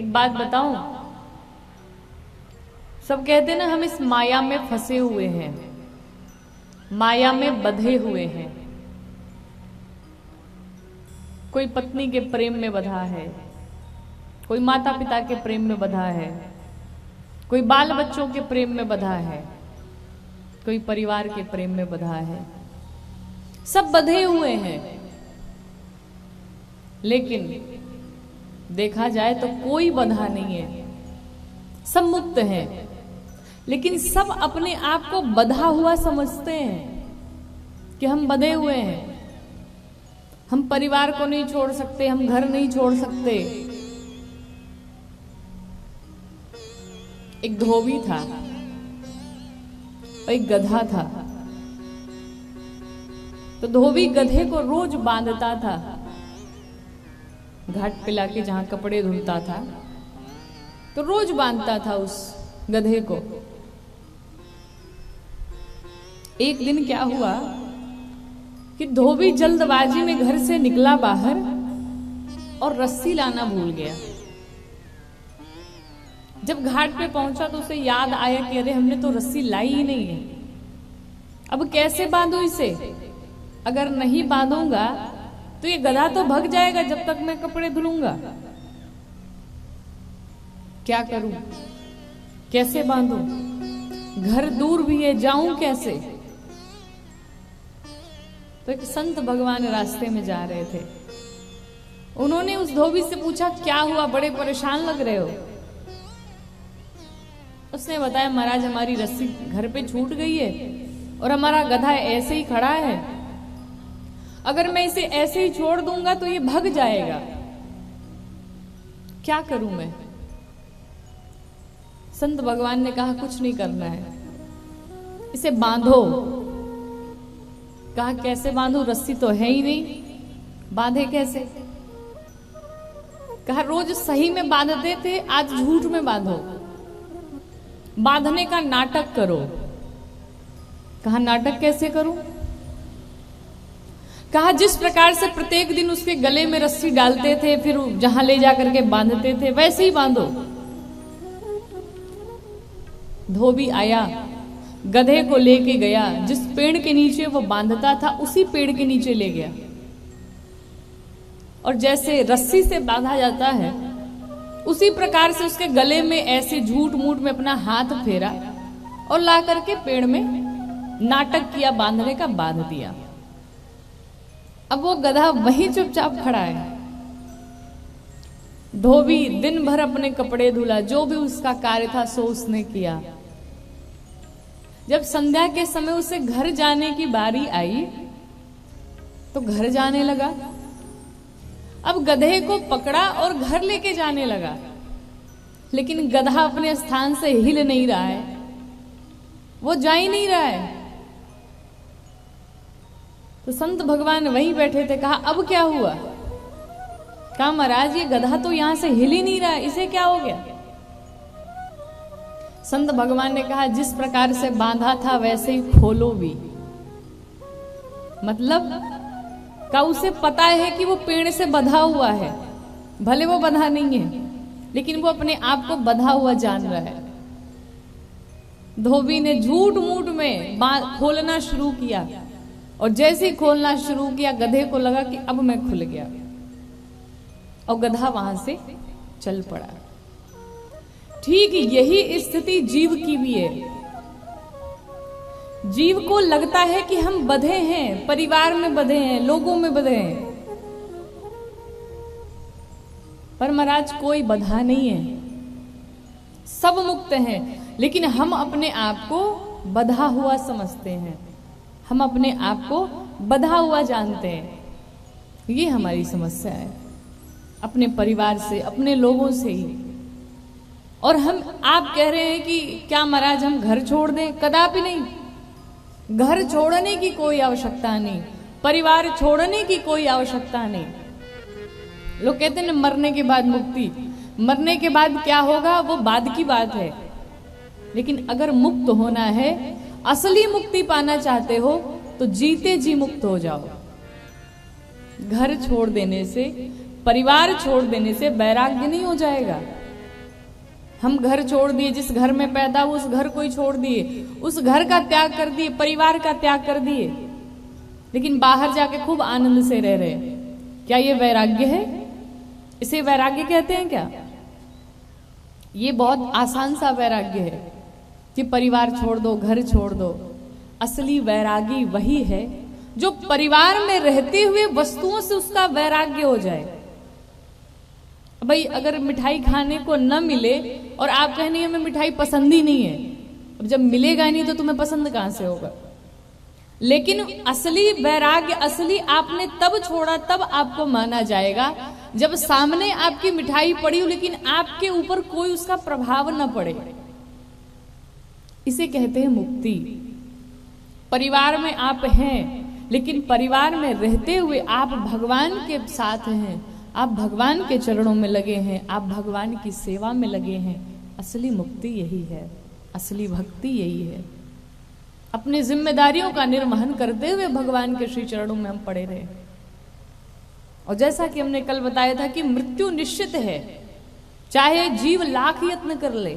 एक बात बताऊं, सब कहते हैं ना हम इस माया में फंसे हुए हैं, माया में बंधे हुए हैं। कोई पत्नी के प्रेम में बंधा है, कोई माता पिता के प्रेम में बंधा है, कोई बाल बच्चों के प्रेम में बंधा है, कोई परिवार के प्रेम में बंधा है। सब बंधे हुए हैं, लेकिन देखा जाए तो कोई बंधा नहीं है, सब मुक्त हैं। लेकिन सब अपने आप को बंधा हुआ समझते हैं कि हम बंधे हुए हैं, हम परिवार को नहीं छोड़ सकते, हम घर नहीं छोड़ सकते। एक धोबी था और एक गधा था। तो धोबी गधे को रोज बांधता था, घाट पे लाके जहां कपड़े धुलता था तो रोज बांधता था उस गधे को। एक दिन क्या हुआ कि धोबी जल्दबाजी में घर से निकला बाहर और रस्सी लाना भूल गया। जब घाट पे पहुंचा तो उसे याद आया कि अरे हमने तो रस्सी लाई ही नहीं है, अब कैसे बांधूं इसे? अगर नहीं बांधूंगा तो ये गधा तो भग जाएगा जब तक मैं कपड़े धुलूंगा। क्या करूं, कैसे बांधूं? घर दूर भी है, जाऊं कैसे? तो एक संत भगवान रास्ते में जा रहे थे। उन्होंने उस धोबी से पूछा, क्या हुआ, बड़े परेशान लग रहे हो? उसने बताया, महाराज हमारी रस्सी घर पे छूट गई है और हमारा गधा ऐसे ही खड़ा है, अगर मैं इसे ऐसे ही छोड़ दूंगा तो ये भग जाएगा, क्या करूं मैं? संत भगवान ने कहा, कुछ नहीं करना है, इसे बांधो। कहा, कैसे बांधो? रस्सी तो है ही नहीं, बांधे कैसे? कहा, रोज सही में बांधते थे, आज झूठ में बांधो, बांधने का नाटक करो। कहा, नाटक कैसे करूं? कहा, जिस प्रकार से प्रत्येक दिन उसके गले में रस्सी डालते थे, फिर जहां ले जाकर के बांधते थे, वैसे ही बांधो। धोबी आया, गधे को लेके गया, जिस पेड़ के नीचे वो बांधता था उसी पेड़ के नीचे ले गया, और जैसे रस्सी से बांधा जाता है उसी प्रकार से उसके गले में ऐसे झूठ मूठ में अपना हाथ फेरा और ला करके पेड़ में नाटक किया, बांधने का बांध दिया। अब वो गधा वहीं चुपचाप खड़ा है। धोबी दिन भर अपने कपड़े धुला, जो भी उसका कार्य था सो उसने किया। जब संध्या के समय उसे घर जाने की बारी आई तो घर जाने लगा। अब गधे को पकड़ा और घर लेके जाने लगा, लेकिन गधा अपने स्थान से हिल नहीं रहा है, वो जा ही नहीं रहा है। तो संत भगवान वहीं बैठे थे। कहा, अब क्या हुआ? कहा, महाराज ये गधा तो यहां से हिल ही नहीं रहा है, इसे क्या हो गया? संत भगवान ने कहा, जिस प्रकार से बांधा था वैसे ही खोलो भी। मतलब का उसे पता है कि वो पेड़ से बंधा हुआ है, भले वो बंधा नहीं है लेकिन वो अपने आप को बंधा हुआ जान रहा है। धोबी ने झूठ मूठ में खोलना शुरू किया, और जैसे ही खोलना शुरू किया गधे को लगा कि अब मैं खुल गया, और गधा वहां से चल पड़ा। ठीक यही स्थिति जीव की भी है। जीव को लगता है कि हम बंधे हैं, परिवार में बंधे हैं, लोगों में बंधे हैं, पर महाराज कोई बंधा नहीं है, सब मुक्त हैं। लेकिन हम अपने आप को बंधा हुआ समझते हैं, हम अपने आप को बंधा हुआ जानते हैं। ये हमारी समस्या है, अपने परिवार से, अपने लोगों से ही। और आप कह रहे हैं कि क्या महाराज हम घर छोड़ दें? कदापि नहीं, घर छोड़ने की कोई आवश्यकता नहीं, परिवार छोड़ने की कोई आवश्यकता नहीं। लोग कहते हैं मरने के बाद मुक्ति, मरने के बाद क्या होगा वो बाद की बात है। लेकिन अगर मुक्त होना है, असली मुक्ति पाना चाहते हो तो जीते जी मुक्त हो जाओ। घर छोड़ देने से, परिवार छोड़ देने से वैराग्य नहीं हो जाएगा, हम घर छोड़ दिए, जिस घर में पैदा हुए उस घर को ही छोड़ दिए, उस घर का त्याग कर दिए, परिवार का त्याग कर दिए, लेकिन बाहर जाके खूब आनंद से रह रहे। क्या ये वैराग्य है? इसे वैराग्य कहते हैं क्या? ये बहुत आसान सा वैराग्य है कि परिवार छोड़ दो, घर छोड़ दो। असली वैरागी वही है जो परिवार में रहते हुए वस्तुओं से उसका वैराग्य हो जाए। भाई अगर मिठाई खाने को न मिले और आप कहने हमें मिठाई पसंद ही नहीं है, अब जब मिलेगा नहीं तो तुम्हें पसंद कहां से होगा? लेकिन असली वैराग्य, असली आपने तब छोड़ा, तब आपको माना जाएगा जब सामने आपकी मिठाई पड़ी हो लेकिन आपके ऊपर कोई उसका प्रभाव न पड़े। इसे कहते हैं मुक्ति। परिवार में आप हैं लेकिन परिवार में रहते हुए आप भगवान के साथ हैं, आप भगवान के चरणों में लगे हैं, आप भगवान की सेवा में लगे हैं। असली मुक्ति यही है, असली भक्ति यही है। अपनी जिम्मेदारियों का निर्वहन करते हुए भगवान के श्री चरणों में हम पड़े रहे। और जैसा कि हमने कल बताया था कि मृत्यु निश्चित है, चाहे जीव लाख यत्न कर ले,